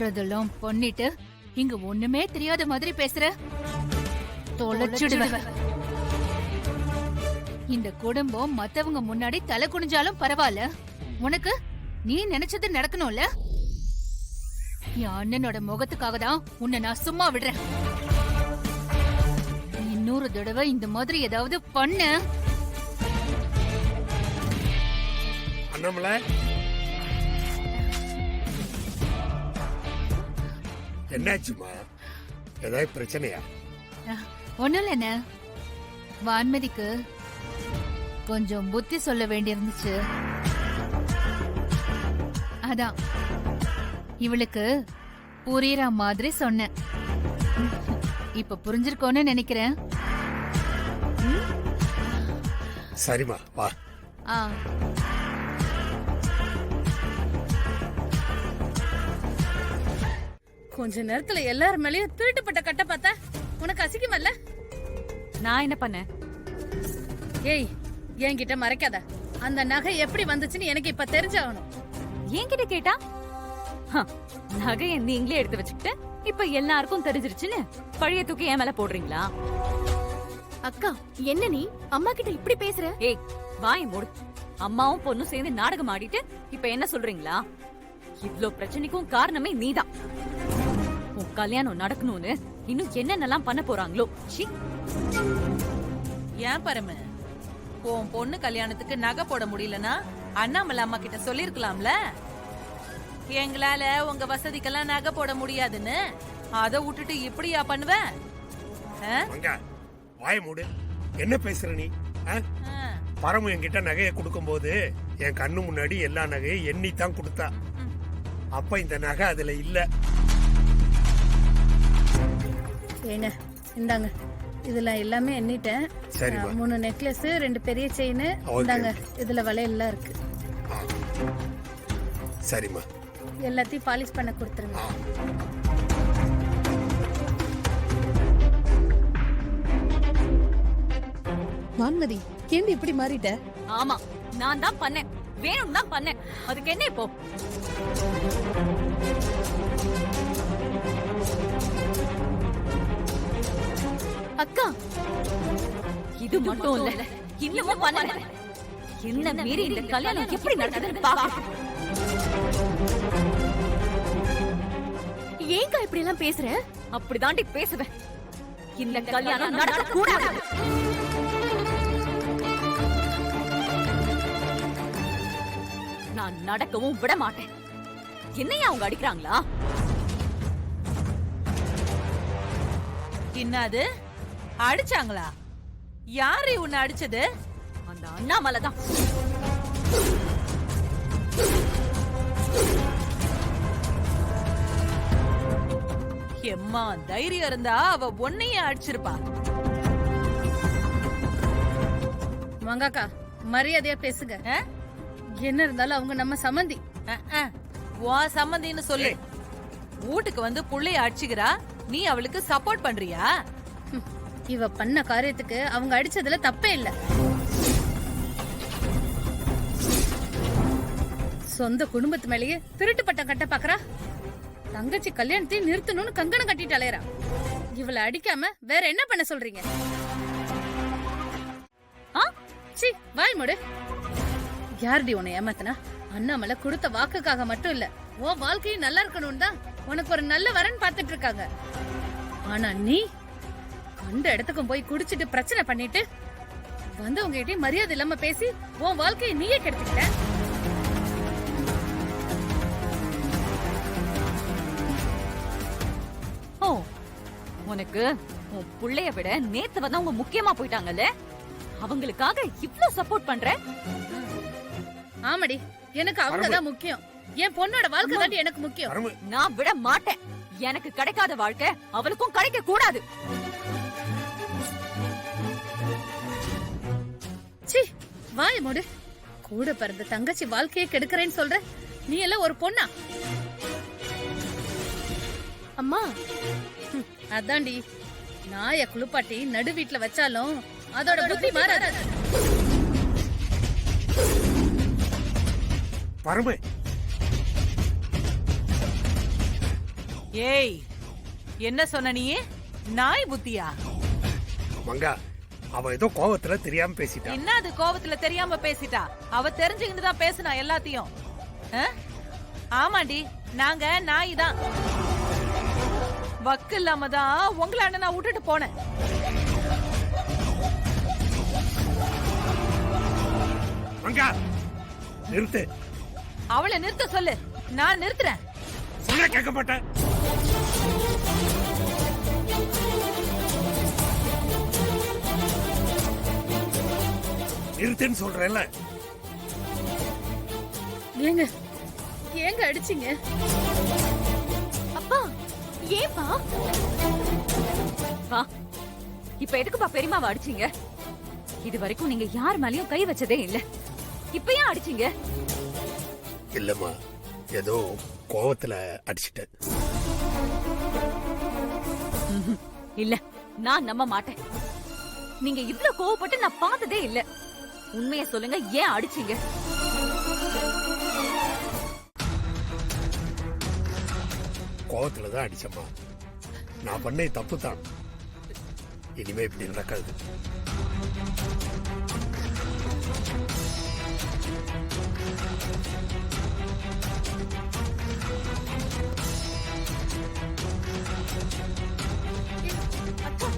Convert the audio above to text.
பண்றதெல்லாம் பண்ணிட்டு இங்க ஒண்ணுமே தெரியாத மாதிரி பேசுற. தொலைச்சிடுவேன். இந்த குடும்பம் மத்தவங்க முன்னாடி தலை குனிஞ்சாலும் பரவாயில்ல, உனக்கு நீ நினைச்சது நடக்கணும்ல. என் அண்ணனோட முகத்துக்காக தான் உன்னை நான் சும்மா விடுறேன். இன்னொரு தடவை இந்த மாதிரி ஏதாவது பண்ண. அண்ணாமலை, என்னாச்சுமா? ஏதாவது பிரச்சனையா? ஒண்ணும் இல்ல, வான்மதிக்கு கொஞ்சம் புத்தி சொல்ல வேண்டியிருந்துச்சு. அதான் இவளுக்கு புரியற மாதிரி சொன்னேன். இப்ப புரிஞ்சிருக்கோன்னு நினைக்கிறேன். சரிமா, வா. கொஞ்ச நேரத்துல எல்லாரும் மேலயும் திருட்டுப்பட்ட கட்ட பார்த்தா உனக்கு அசிக்கமல்ல? நான் என்ன பண்ணேன்? ஏய், என்கிட்ட மறைக்காத. அந்த நகை எப்படி வந்துச்சுன்னு எனக்கு இப்ப தெரிஞ்சாகணும். என்கிட்ட கேட்டா நகையை நீங்களே எடுத்து வச்சுக்கிட்டு இப்ப எல்லாருக்கும் தெரிஞ்சிருச்சுன்னு பழைய தூக்கி என் மேல போடுறீங்களா? அக்கா, என்ன நீ அம்மா கிட்ட இப்படி பேசுற? ஏய், வாய் மூடு. அம்மாவும் பொண்ணும் சேர்ந்து நாடகம் ஆடிட்டு இப்ப என்ன சொல்றீங்களா? இவ்ளோ பிரச்சனைக்கும் காரணமே நீதான். உன் கல்யாணம் நடக்கணும்னு இன்னும் என்னென்னலாம் பண்ண போறாங்களோ. ஏன் பரம, உன் பொண்ணு கல்யாணத்துக்கு நகை போட முடியலன்னா அண்ணாமலை அம்மா கிட்ட சொல்லிருக்கலாம்ல. எங்களால உங்க வசதிக்கெல்லாம் நகை போட முடியாதுன்னு அத விட்டுட்டு இப்படியா பண்ணுவ? வாய மூடு. என்ன பேசுற நீ? பரமு என்கிட்ட நகையை கொடுக்கும் போது என் கண்ணு முன்னாடி எல்லா நகையும் எண்ணித்தான் கொடுத்தா. அப்ப இந்த நகை அதுல இல்ல. ஏங்க, இந்தாங்க, இதுல எல்லாமே எண்ணிட்டேன். சரி, 3 நெக்லஸ், 2 பெரிய செயின். இந்தாங்க, இதுல வளையல்லாம் இருக்கு. சரிம்மா, எல்லாத்தையும் பாலிஷ் பண்ண கொடுத்துருங்க. வான்மதி, ஏன் இப்படி மாறிட்ட? ஆமா, நான் தான் பண்ணேன். வேணும் தான் பண்ணேன். அதுக்கு என்ன இப்போ? அக்கா, இது மட்டும் இல்ல, இன்னமும் பண்ணல. என்ன மீறி இந்த கல்யாணம் எப்படி நடக்குதுன்னு பாக்க. ஏங்கா இப்படி எல்லாம் பேசுற? அப்படிதாண்டி பேசுவேன். இந்த கல்யாணம் நடக்க கூடாது. நான் நடக்கவும் விட மாட்டேன். என்னையா அவங்க அடிக்கிறாங்களா? என்னது அடிச்சாங்களா? யாரு உன்னை அடிச்சது? அந்த அண்ணாமலை தான். எம்மா, தைரியம் இருந்தா அவ உன்னையே அடிச்சிருப்பா. மங்காக்கா, மரியாதையா பேசுங்க. என்ன இருந்தாலும் அவங்க நம்ம சம்மந்தி. உன் சம்மந்தின்னு சொல்லு. வீட்டுக்கு வந்து புள்ளைய அடிச்சுக்கிறா, நீ அவளுக்கு சப்போர்ட் பண்றியா? இவ பண்ண காரியத்துக்கு அவங்க அடிச்சதுல தப்பே இல்ல. சொந்த குடும்பத்து மேலேயே திருட்டு பட்டம் கட்ட பாக்குறா. தங்கச்சி கல்யாணத்தையும் நிறுத்தணும்னு கங்கணம் கட்டிட்டு அலையறா. இவளை அடிக்காம வேற என்ன பண்ண சொல்றீங்க? சி, வாய் மூடு. யாருடி உன்னை ஏமாத்தனா? அண்ணாமலை கொடுத்த வாக்குக்காக மட்டும் இல்ல, உன் வாழ்க்கையும் நல்லா இருக்கணும் தான் உனக்கு ஒரு நல்ல வரன் பாத்துட்டு இருக்காங்க. ஆனா நீ கண்ட இடத்துக்கும் போய் குடிச்சிட்டு பிரச்சனை பண்ணிட்டு வந்தவங்க கிட்டே மரியாதை இல்லாம பேசி உன் வாழ்க்கையை நீயே கெடுத்துக்கிட்ட. ஓ, உனக்கு உன் புள்ளைய விட நேத்து வந்தவங்க முக்கியமா போயிட்டாங்கல்ல? அவங்களுக்காக இவ்ளோ சப்போர்ட் பண்ற? ஆமாடி, எனக்கு அவங்கதான் முக்கியம். என் பொண்ணோட வாழ்க்கை தான் எனக்கு முக்கியம். நான் விட மாட்டேன். எனக்கு கிடைக்காத வாழ்க்கை அவளுக்கும் கிடைக்க கூடாது. சி, வாய் மூடு. கூட பிறந்த தங்கச்சி வாழ்க்கையை கெடுக்கிறேன்னு சொல்ற? நீ எல்லாம் ஒரு பொண்ணா? அம்மா, அதான்டி, நாய குளிப்பாட்டி நடு வீட்டுல வச்சாலும் அதோட புத்தி மாறாது. பரமு, ஏய் என்ன சொன்ன நீ? நாய் புத்தியா? மங்கா, அவ ஏதோ கோவத்துல தெரியாம பேசிட்டா. என்ன அது கோவத்துல தெரியாம பேசிட்டா? அவ தெரிஞ்சுக்கிட்டு தான் பேசினா எல்லாத்தையும். ஆ? ஆமாண்டி, நாங்க நாய் தான். வக்கு இல்லாம தான் உங்களை நான் விட்டுட்டு போனேன். மங்கா, நிறுத்து. அவளை நிறுத்த சொல்லு, நான் நிறுத்துறேன். சொன்னா கேட்க மாட்டேன். நிறுத்துன்னு சொல்றேன்ல. ஏங்க ஏங்க அடிச்சீங்க? அப்பா ஏன்பா? வா, இப்ப எதுக்குப்பா பெரியமாவை அடிச்சீங்க? இது வரைக்கும் நீங்க யார் மேலயும் கை வச்சதே இல்ல, இப்ப ஏன் அடிச்சீங்க? இல்லம்மா, ஏதோ கோவத்துல அடிச்சிட்டேன். இல்ல, நான் நம்ப மாட்டேன். நீங்க இவ்ளோ கோவப்பட்டு நான் பார்த்ததே இல்ல. உண்மையை சொல்லுங்க, ஏன் அடிச்சீங்க? கோவத்துலதான் அடிச்சம்மா. நான் பண்ண தப்பு தான். இனிமே இப்படி நடக்காது. அக்கா